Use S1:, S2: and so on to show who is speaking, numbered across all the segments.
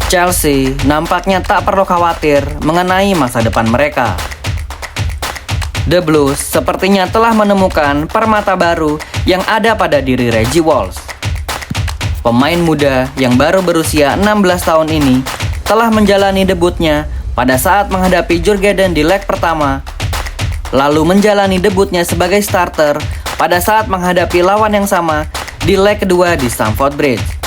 S1: Chelsea nampaknya tak perlu khawatir mengenai masa depan mereka. The Blues sepertinya telah menemukan permata baru yang ada pada diri Reggie Walsh. Pemain muda yang baru berusia 16 tahun ini telah menjalani debutnya pada saat menghadapi Djurgården di leg pertama, lalu menjalani debutnya sebagai starter pada saat menghadapi lawan yang sama di leg kedua di Stamford Bridge.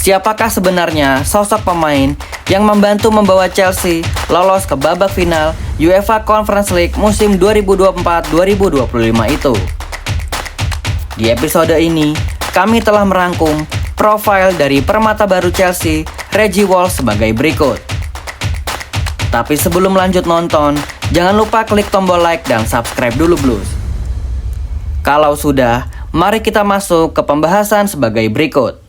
S1: Siapakah sebenarnya sosok pemain yang membantu membawa Chelsea lolos ke babak final UEFA Conference League musim 2024-2025 itu? Di episode ini, kami telah merangkum profil dari permata baru Chelsea, Reggie Walsh sebagai berikut. Tapi sebelum lanjut nonton, jangan lupa klik tombol like dan subscribe dulu Blues. Kalau sudah, mari kita masuk ke pembahasan sebagai berikut.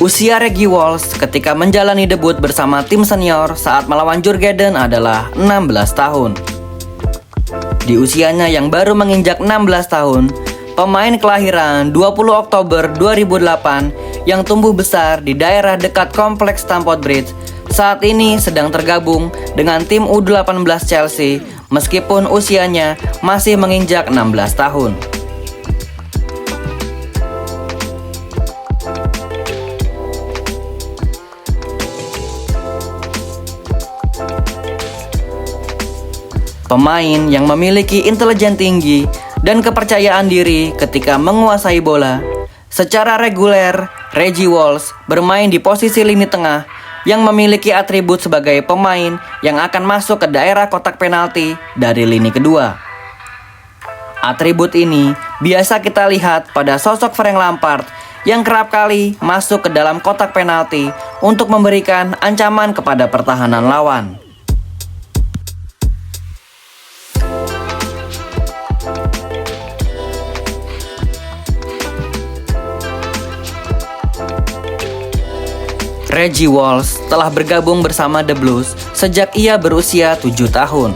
S1: Usia Reggie Walsh ketika menjalani debut bersama tim senior saat melawan Djurgården adalah 16 tahun. Di usianya yang baru menginjak 16 tahun, pemain kelahiran 20 Oktober 2008 yang tumbuh besar di daerah dekat kompleks Stamford Bridge saat ini sedang tergabung dengan tim U18 Chelsea meskipun usianya masih menginjak 16 tahun. Pemain yang memiliki intelijen tinggi dan kepercayaan diri ketika menguasai bola. Secara reguler, Reggie Walsh bermain di posisi lini tengah yang memiliki atribut sebagai pemain yang akan masuk ke daerah kotak penalti dari lini kedua. Atribut ini biasa kita lihat pada sosok Frank Lampard yang kerap kali masuk ke dalam kotak penalti untuk memberikan ancaman kepada pertahanan lawan. Reggie Walsh telah bergabung bersama The Blues sejak ia berusia 7 tahun.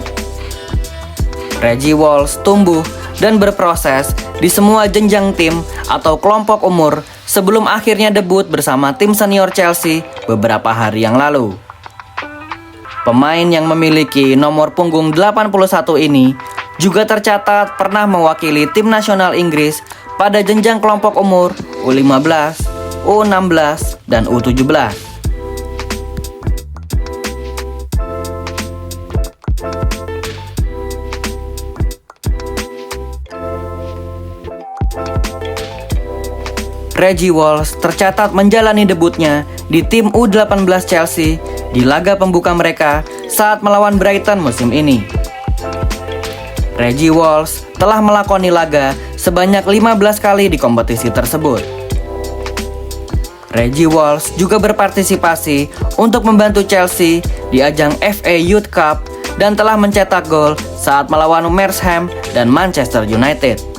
S1: Reggie Walsh tumbuh dan berproses di semua jenjang tim atau kelompok umur sebelum akhirnya debut bersama tim senior Chelsea beberapa hari yang lalu. Pemain yang memiliki nomor punggung 81 ini juga tercatat pernah mewakili tim nasional Inggris pada jenjang kelompok umur U15, U16, dan U17. Reggie Walsh tercatat menjalani debutnya di tim U18 Chelsea di laga pembuka mereka saat melawan Brighton musim ini. Reggie Walsh telah melakoni laga sebanyak 15 kali di kompetisi tersebut. Reggie Walsh juga berpartisipasi untuk membantu Chelsea di ajang FA Youth Cup dan telah mencetak gol saat melawan Merstham dan Manchester United.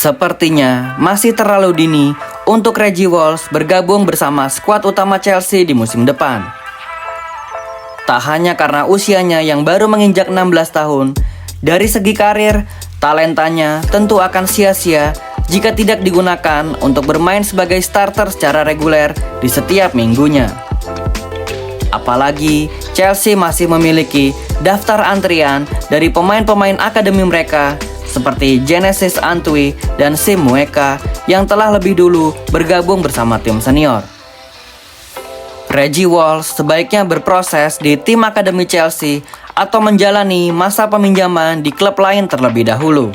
S1: Sepertinya masih terlalu dini untuk Reggie Walsh bergabung bersama skuad utama Chelsea di musim depan. Tak hanya karena usianya yang baru menginjak 16 tahun, dari segi karir, talentanya tentu akan sia-sia jika tidak digunakan untuk bermain sebagai starter secara reguler di setiap minggunya. Apalagi Chelsea masih memiliki daftar antrian dari pemain-pemain akademi mereka seperti Genesis Antwi dan Sim Mueka yang telah lebih dulu bergabung bersama tim senior. Reggie Walsh sebaiknya berproses di tim akademi Chelsea atau menjalani masa peminjaman di klub lain terlebih dahulu.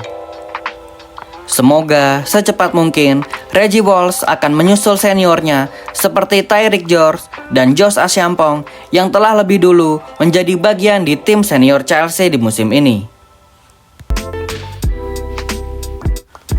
S1: Semoga secepat mungkin Reggie Walsh akan menyusul seniornya seperti Tyrick George dan Josh Asampong yang telah lebih dulu menjadi bagian di tim senior Chelsea di musim ini.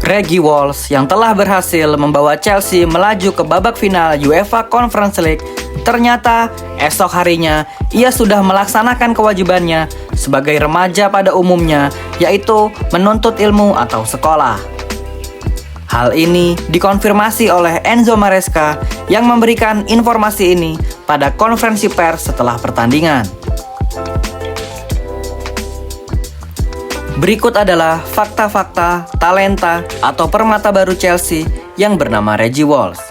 S1: Reggie Walsh yang telah berhasil membawa Chelsea melaju ke babak final UEFA Conference League, ternyata esok harinya ia sudah melaksanakan kewajibannya sebagai remaja pada umumnya, yaitu menuntut ilmu atau sekolah. Hal ini dikonfirmasi oleh Enzo Maresca yang memberikan informasi ini pada konferensi pers setelah pertandingan. Berikut adalah fakta-fakta, talenta, atau permata baru Chelsea yang bernama Reggie Walsh.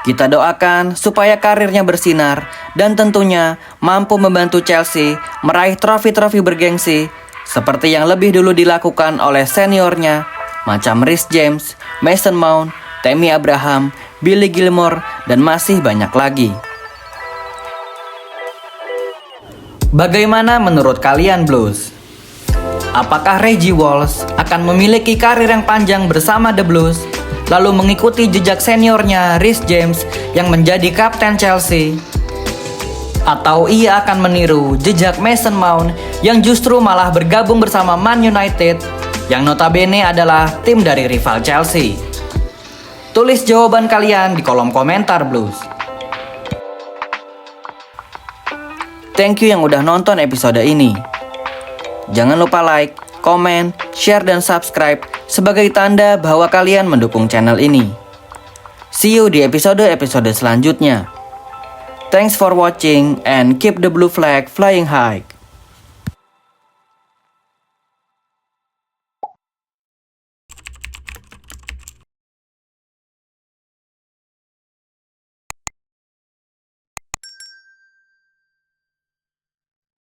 S1: Kita doakan supaya karirnya bersinar dan tentunya mampu membantu Chelsea meraih trofi-trofi bergengsi seperti yang lebih dulu dilakukan oleh seniornya macam Reece James, Mason Mount, Tammy Abraham, Billy Gilmour, dan masih banyak lagi. Bagaimana menurut kalian Blues? Apakah Reggie Walsh akan memiliki karir yang panjang bersama The Blues, lalu mengikuti jejak seniornya Reece James yang menjadi kapten Chelsea? Atau ia akan meniru jejak Mason Mount yang justru malah bergabung bersama Man United, yang notabene adalah tim dari rival Chelsea? Tulis jawaban kalian di kolom komentar Blues. Thank you yang udah nonton episode ini. Jangan lupa like, komen, share, dan subscribe sebagai tanda bahwa kalian mendukung channel ini. See you di episode-episode selanjutnya. Thanks for watching and keep the blue flag flying high.